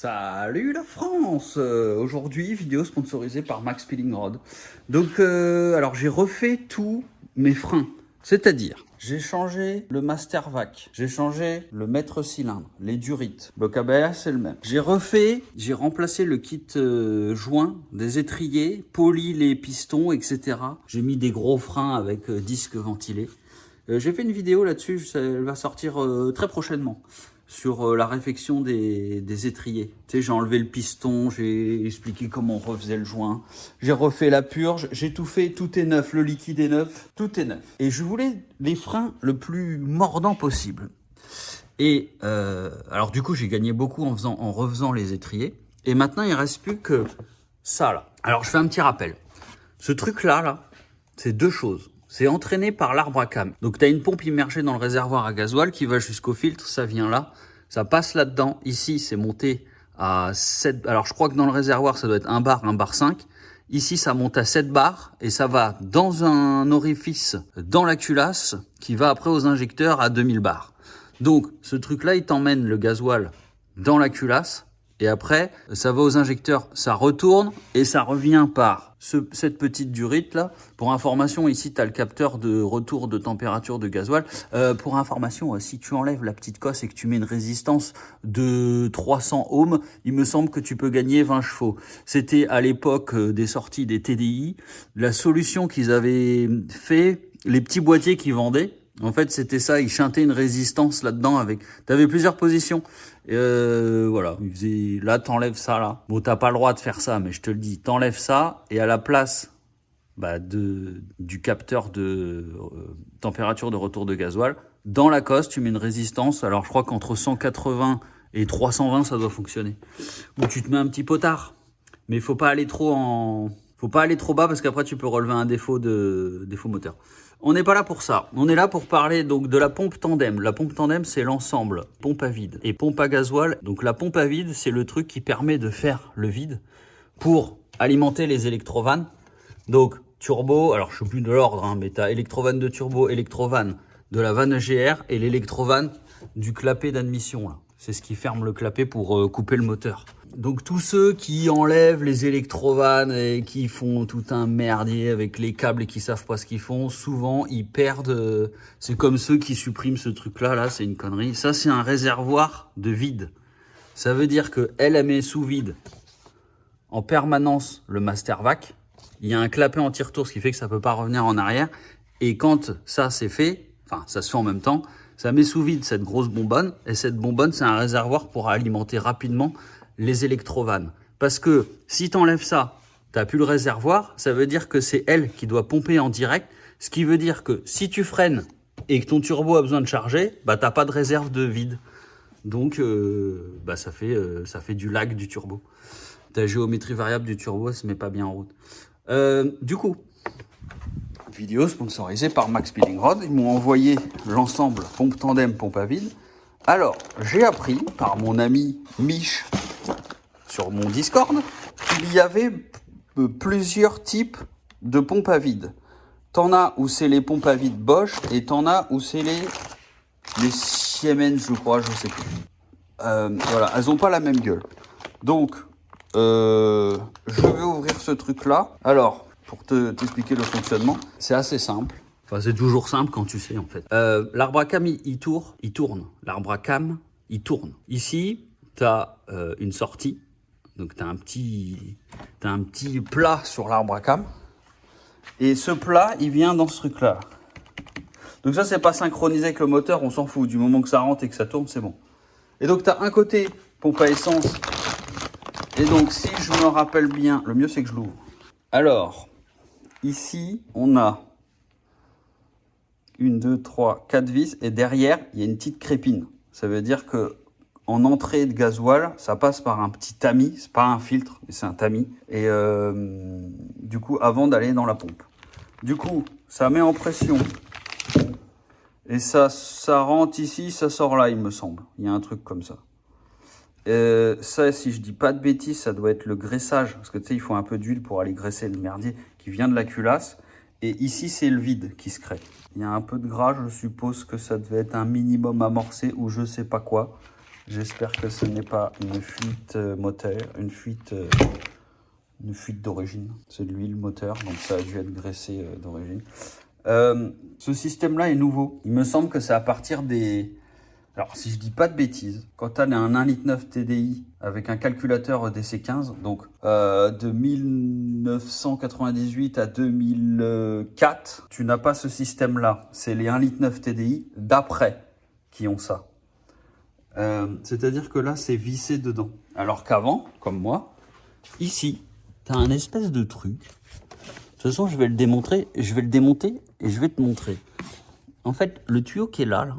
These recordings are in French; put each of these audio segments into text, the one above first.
Salut la France. Aujourd'hui, vidéo sponsorisée par Max Peeling Rod. Donc, alors j'ai refait tous mes freins. C'est-à-dire, j'ai changé le Master Vac, j'ai changé le maître cylindre, les durites, le KBA c'est le même. J'ai remplacé le kit joint des étriers, poli les pistons, etc. J'ai mis des gros freins avec disques ventilés. J'ai fait une vidéo là-dessus, elle va sortir très prochainement, sur la réfection des étriers. Tu sais, j'ai enlevé le piston, j'ai expliqué comment on refaisait le joint, j'ai refait la purge, j'ai tout fait, tout est neuf, le liquide est neuf, tout est neuf. Et je voulais les freins le plus mordant possible. Et alors du coup, j'ai gagné beaucoup en refaisant les étriers. Et maintenant, il ne reste plus que ça là. Alors, je fais un petit rappel. Ce truc-là, c'est deux choses. C'est entraîné par l'arbre à cam. Donc, tu as une pompe immergée dans le réservoir à gasoil qui va jusqu'au filtre. Ça vient là. Ça passe là-dedans. Ici, c'est monté à 7. Alors, je crois que dans le réservoir, ça doit être 1 bar 5. Ici, ça monte à 7 bars et ça va dans un orifice dans la culasse qui va après aux injecteurs à 2000 bars. Donc, ce truc-là, il t'emmène le gasoil dans la culasse. Et après, ça va aux injecteurs, ça retourne et ça revient par cette petite durite là. Pour information, ici, tu as le capteur de retour de température de gasoil. Pour information, si tu enlèves la petite cosse et que tu mets une résistance de 300 ohms, il me semble que tu peux gagner 20 chevaux. C'était à l'époque des sorties des TDI. La solution qu'ils avaient fait, les petits boîtiers qu'ils vendaient, en fait, c'était ça, ils chantaient une résistance là-dedans avec... T'avais plusieurs positions. Voilà, il faisait... Là, t'enlèves ça, là. Bon, t'as pas le droit de faire ça, mais je te le dis. T'enlèves ça, et à la place du capteur de température de retour de gasoil, dans la cosse, tu mets une résistance. Alors, je crois qu'entre 180 et 320, ça doit fonctionner. Ou tu te mets un petit potard. Mais faut pas aller trop bas parce qu'après, tu peux relever un défaut moteur. On n'est pas là pour ça. On est là pour parler donc de la pompe tandem. La pompe tandem, c'est l'ensemble pompe à vide et pompe à gasoil. Donc la pompe à vide, c'est le truc qui permet de faire le vide pour alimenter les électrovannes. Donc turbo, alors je ne sais plus de l'ordre, mais tu as électrovanne de turbo, électrovanne de la vanne GR et l'électrovanne du clapet d'admission. C'est ce qui ferme le clapet pour couper le moteur. Donc tous ceux qui enlèvent les électrovannes et qui font tout un merdier avec les câbles et qui savent pas ce qu'ils font, souvent ils perdent. C'est comme ceux qui suppriment ce truc-là, là, c'est une connerie. Ça, c'est un réservoir de vide. Ça veut dire que elle met sous vide en permanence le Master Vac. Il y a un clapet anti-retour, ce qui fait que ça peut pas revenir en arrière. Et quand ça c'est fait, enfin ça se fait en même temps, ça met sous vide cette grosse bonbonne. Et cette bonbonne, c'est un réservoir pour alimenter rapidement les électrovannes. Parce que si tu enlèves ça, tu n'as plus le réservoir, ça veut dire que c'est elle qui doit pomper en direct. Ce qui veut dire que si tu freines et que ton turbo a besoin de charger, tu n'as pas de réserve de vide. Donc ça fait du lag du turbo. Ta géométrie variable du turbo, elle se met pas bien en route. Du coup, vidéo sponsorisée par Max Peeling Rod. Ils m'ont envoyé l'ensemble pompe tandem, pompe à vide. Alors, j'ai appris par mon ami Mich sur mon Discord qu'il y avait plusieurs types de pompes à vide. T'en as où c'est les pompes à vide Bosch et t'en as où c'est les Siemens, je crois, je sais plus. Voilà, elles ont pas la même gueule. Donc, je vais ouvrir ce truc-là. Alors, pour t'expliquer le fonctionnement, c'est assez simple. Enfin, c'est toujours simple quand tu sais, en fait. L'arbre à cam, il tourne. L'arbre à cam, il tourne. Ici, tu as une sortie. Donc, tu as un petit plat sur l'arbre à cam. Et ce plat, il vient dans ce truc-là. Donc ça, c'est pas synchronisé avec le moteur, on s'en fout. Du moment que ça rentre et que ça tourne, c'est bon. Et donc, tu as un côté pompe à essence. Et donc, si je me rappelle bien, le mieux, c'est que je l'ouvre. Alors, ici, on a 1, 2, 3, 4 vis. Et derrière, il y a une petite crépine. Ça veut dire que en entrée de gasoil, ça passe par un petit tamis. C'est pas un filtre, mais c'est un tamis. Et du coup, avant d'aller dans la pompe. Du coup, ça met en pression. Et ça rentre ici, ça sort là, il me semble. Il y a un truc comme ça. Ça, si je dis pas de bêtises, ça doit être le graissage. Parce que tu sais, il faut un peu d'huile pour aller graisser le merdier qui vient de la culasse. Et ici, c'est le vide qui se crée. Il y a un peu de gras, je suppose que ça devait être un minimum amorcé ou je sais pas quoi. J'espère que ce n'est pas une fuite moteur, une fuite d'origine. C'est de l'huile moteur, donc ça a dû être graissé d'origine. Ce système-là est nouveau. Il me semble que c'est à partir des... Alors, si je dis pas de bêtises, quand tu as un 1,9 litre TDI avec un calculateur DC15, donc de 1998 à 2004, tu n'as pas ce système-là. C'est les 1,9 litre TDI d'après qui ont ça. C'est-à-dire que là, c'est vissé dedans. Alors qu'avant, comme moi, ici, tu as un espèce de truc. De toute façon, je vais le démontrer, je vais le démonter et je vais te montrer. En fait, le tuyau qui est là,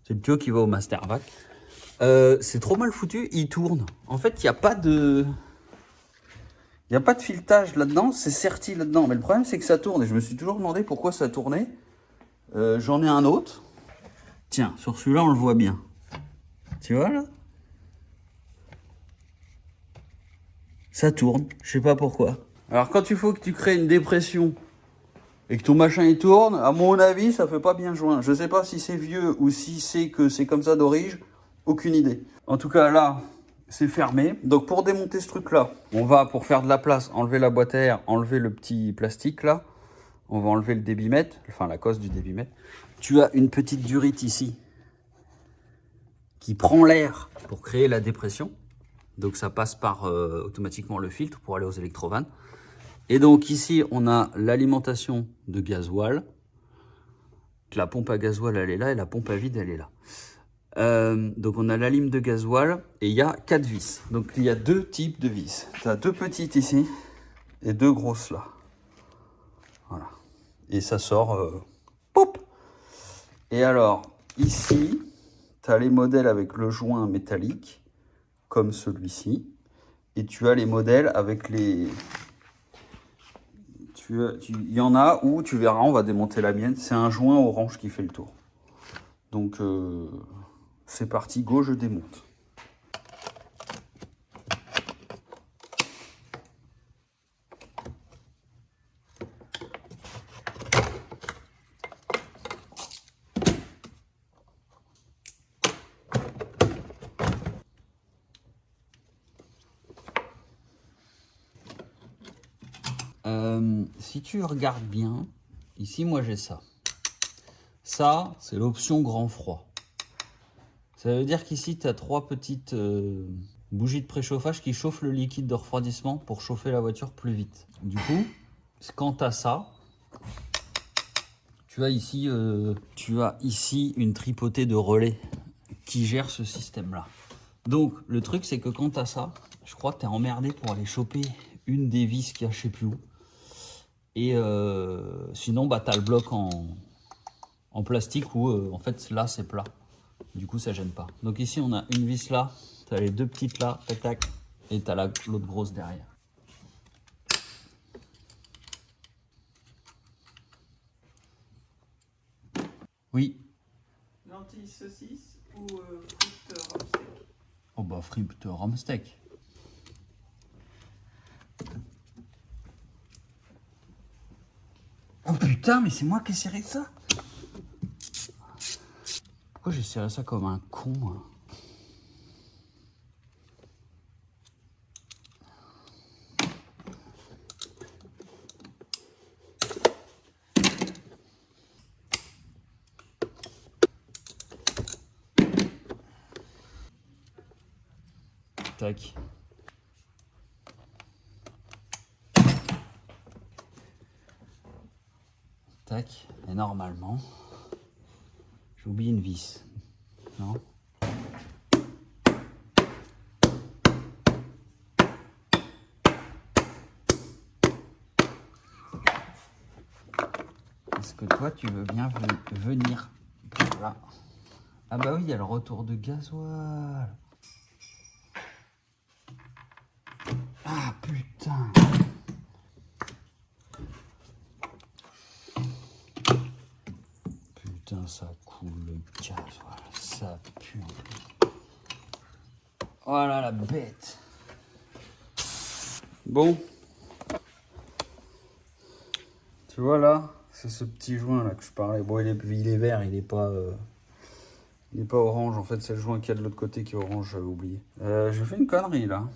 c'est le tuyau qui va au master vac. C'est trop mal foutu, il tourne. En fait, il n'y a pas de... Il n'y a pas de filetage là-dedans, c'est serti là-dedans. Mais le problème, c'est que ça tourne. Et je me suis toujours demandé pourquoi ça tournait. J'en ai un autre. Tiens, sur celui-là, on le voit bien. Tu vois, là? Ça tourne, je sais pas pourquoi. Alors, quand il faut que tu crées une dépression et que ton machin il tourne, à mon avis, ça fait pas bien joint. Je sais pas si c'est vieux ou si c'est que c'est comme ça d'origine, aucune idée. En tout cas, là, c'est fermé. Donc, pour démonter ce truc-là, on va, pour faire de la place, enlever la boîte à air, enlever le petit plastique, là. On va enlever le débitmètre, enfin la cosse du débitmètre. Tu as une petite durite ici qui prend l'air pour créer la dépression. Donc, ça passe par automatiquement le filtre pour aller aux électrovannes. Et donc ici, on a l'alimentation de gasoil. La pompe à gasoil, elle est là, et la pompe à vide, elle est là. Donc on a la lime de gasoil, et il y a 4 vis. Donc il y a 2 types de vis. Tu as 2 petites ici, et 2 grosses là. Voilà. Et ça sort... pop. Et alors, ici, tu as les modèles avec le joint métallique, comme celui-ci. Et tu as les modèles avec les... Il y en a où, tu verras, on va démonter la mienne, c'est un joint orange qui fait le tour. Donc, c'est parti, go, je démonte. Si tu regardes bien, ici, moi, j'ai ça. Ça, c'est l'option grand froid. Ça veut dire qu'ici, tu as 3 petites bougies de préchauffage qui chauffent le liquide de refroidissement pour chauffer la voiture plus vite. Du coup, quand tu as ça, tu as ici une tripotée de relais qui gère ce système-là. Donc, le truc, c'est que quand tu as ça, je crois que tu es emmerdé pour aller choper une des vis qu'il y a je sais plus où. Et sinon, bah, tu as le bloc en plastique où, en fait, là, c'est plat. Du coup, ça gêne pas. Donc ici, on a une vis là, tu as les 2 petites là, tac, tac, et tu as l'autre grosse derrière. Oui. Lentilles saucisse ou frites rhum steak? Oh bah, frites rhum steak. Oh putain, mais c'est moi qui ai serré ça. Pourquoi j'ai serré ça comme un con, hein? Tac. Tac. Et normalement, j'ai oublié une vis. Non? Est-ce que toi, tu veux bien venir là? Ah bah oui, il y a le retour de gasoil. Ah putain. Putain, ça coule le gasoil. Ça pue. Voilà la bête. Bon. Tu vois là, c'est ce petit joint là que je parlais. Bon, il est vert, il est pas Il n'est pas orange, en fait c'est le joint qu'il y a de l'autre côté qui est orange, j'avais oublié. J'ai fait une connerie là.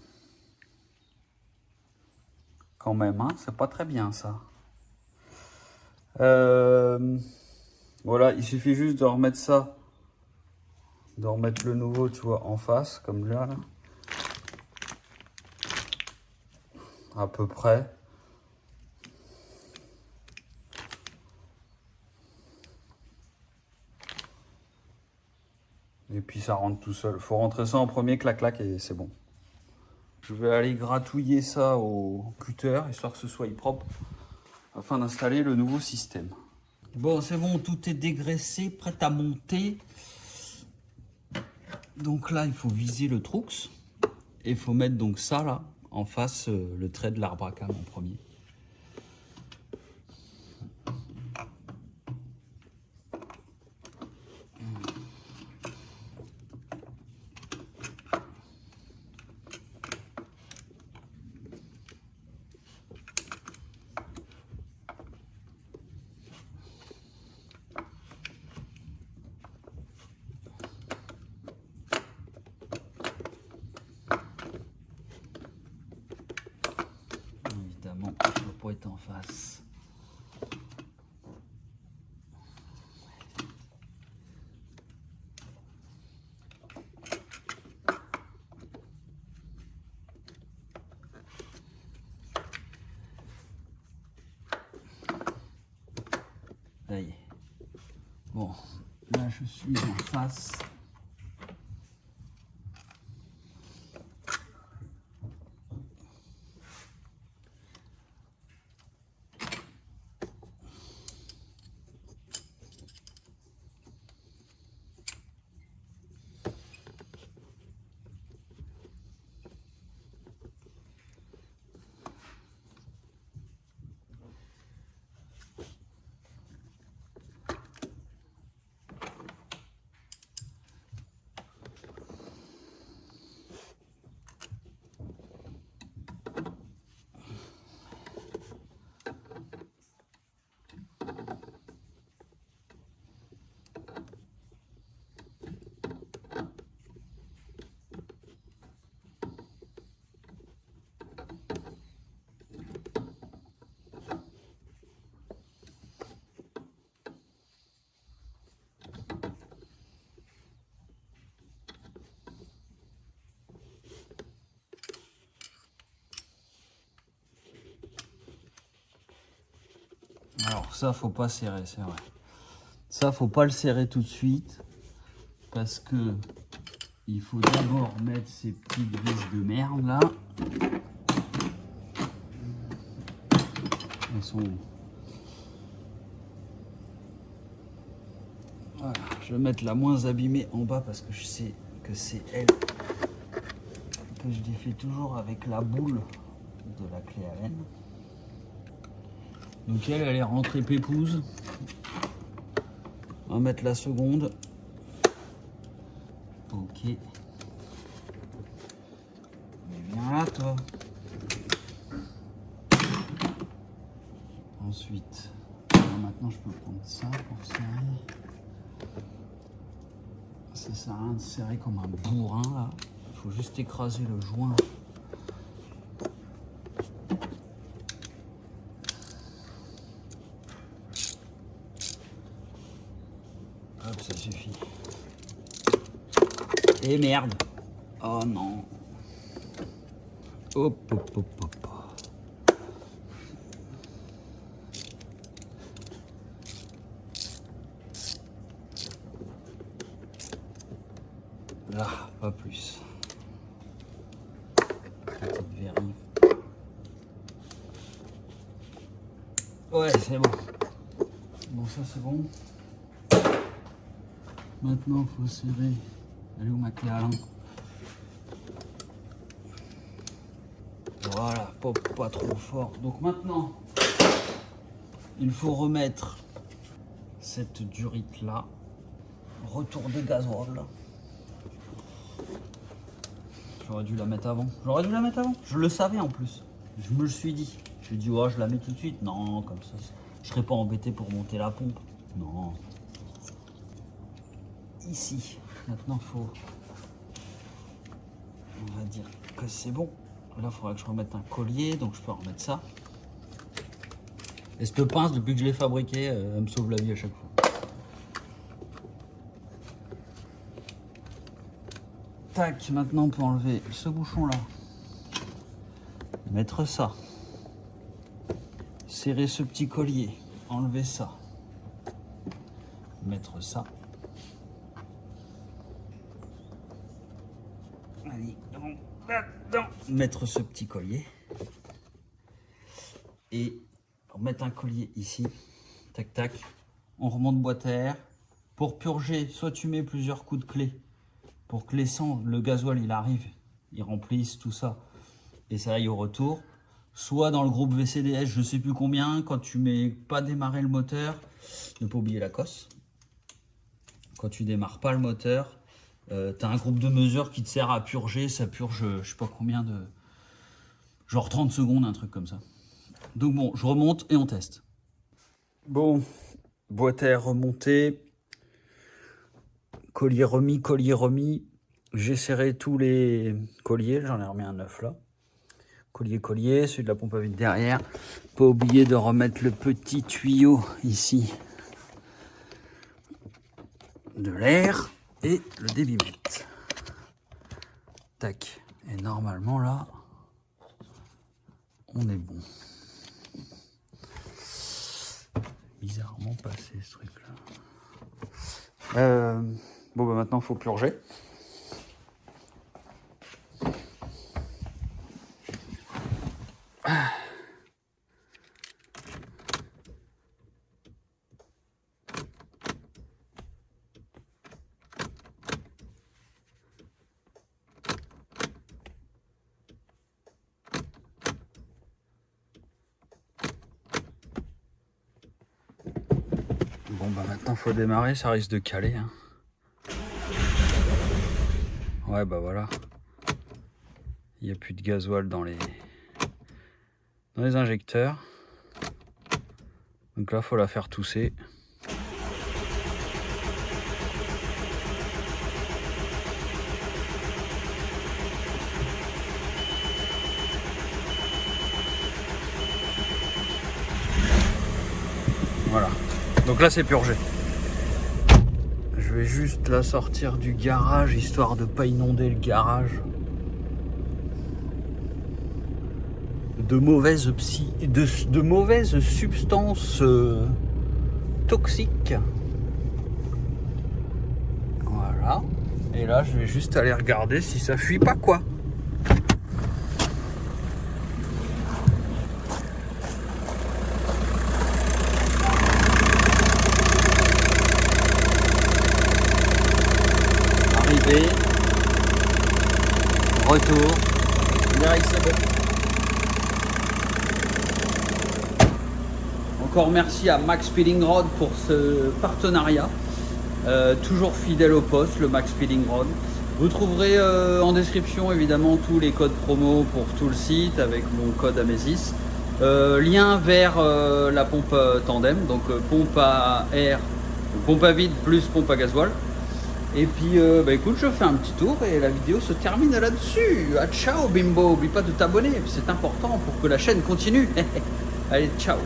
Quand même, hein, c'est pas très bien ça. Voilà, il suffit juste de remettre ça, de remettre le nouveau, tu vois, en face, comme là. À peu près. Et puis ça rentre tout seul. Faut rentrer ça en premier, clac clac, et c'est bon. Je vais aller gratouiller ça au cutter, histoire que ce soit propre, afin d'installer le nouveau système. Bon, c'est bon, tout est dégraissé, prêt à monter. Donc là, il faut viser le Troux. Et il faut mettre donc ça là, en face, le trait de l'arbre à cam en premier. Évidemment, je ne dois pas être en face. Ça y est. Bon, là je suis en face. Alors ça, faut pas serrer, c'est vrai. Ça, faut pas le serrer tout de suite parce que il faut d'abord mettre ces petites vis de merde là. Elles sont... Voilà, je vais mettre la moins abîmée en bas parce que je sais que c'est elle que je défais toujours avec la boule de la clé Allen. Donc elle est rentrée pépouze. On va mettre la seconde. Ok. Mais viens là toi. Ensuite, maintenant je peux prendre ça pour serrer. Ça sert à rien de serrer comme un bourrin là. Il faut juste écraser le joint. Hop, ça suffit. Et merde. Oh non. Hop, hop, hop, hop. Là, pas plus. Petite vérif. Ouais, c'est bon. Bon, ça c'est bon. Maintenant, il faut serrer. Elle est où ma clé Allen? Voilà, pas trop fort. Donc maintenant, il faut remettre cette durite là. Retour de gasoil. J'aurais dû la mettre avant. Je le savais en plus. Je me le suis dit. Je me suis dit, oh, je la mets tout de suite. Non, comme ça, je serais pas embêté pour monter la pompe. Non. Ici. maintenant faut, on va dire que c'est bon. Là, il faudra que je remette un collier, donc je peux remettre ça. Et cette pince, depuis que je l'ai fabriquée, elle me sauve la vie à chaque fois. Tac, maintenant on peut enlever ce bouchon là, mettre ça, serrer ce petit collier, enlever ça, mettre ça. Allez, là-dedans, mettre ce petit collier et mettre un collier ici, tac tac, on remonte boîte à air. Pour purger, soit tu mets plusieurs coups de clé pour que le gasoil il arrive, il remplisse tout ça et ça aille au retour, soit dans le groupe VCDS, je sais plus combien, quand tu mets pas démarrer le moteur, ne pas oublier la cosse, quand tu démarres pas le moteur, tu as un groupe de mesure qui te sert à purger, ça purge je sais pas combien de, genre 30 secondes, un truc comme ça. Donc bon, je remonte et on teste. Bon, boîte à air remontée, collier remis, j'ai serré tous les colliers, j'en ai remis un neuf là. Collier, celui de la pompe à vide derrière. Pas oublier de remettre le petit tuyau ici de l'air et le débitmètre. Tac, et normalement là, on est bon. Bizarrement passé ce truc là. Bon bah maintenant il faut purger. Bon bah maintenant faut démarrer, ça risque de caler hein. Ouais bah voilà, il n'y a plus de gasoil dans les injecteurs, donc là faut la faire tousser. Voilà, donc là c'est purgé. Je vais juste la sortir du garage histoire de pas inonder le garage de mauvaises substances toxiques. Voilà. Et là je vais juste aller regarder si ça fuit pas quoi. Retour, direct c'est bon. Encore merci à Max Speeding Rod pour ce partenariat. Toujours fidèle au poste, le Max Speeding Rod. Vous trouverez en description évidemment tous les codes promo pour tout le site avec mon code Amesis. Lien vers la pompe tandem, donc pompe à air, pompe à vide plus pompe à gasoil. Et puis, bah écoute, je fais un petit tour et la vidéo se termine là-dessus. Ah, ciao Bimbo, oublie pas de t'abonner, c'est important pour que la chaîne continue. Allez, ciao.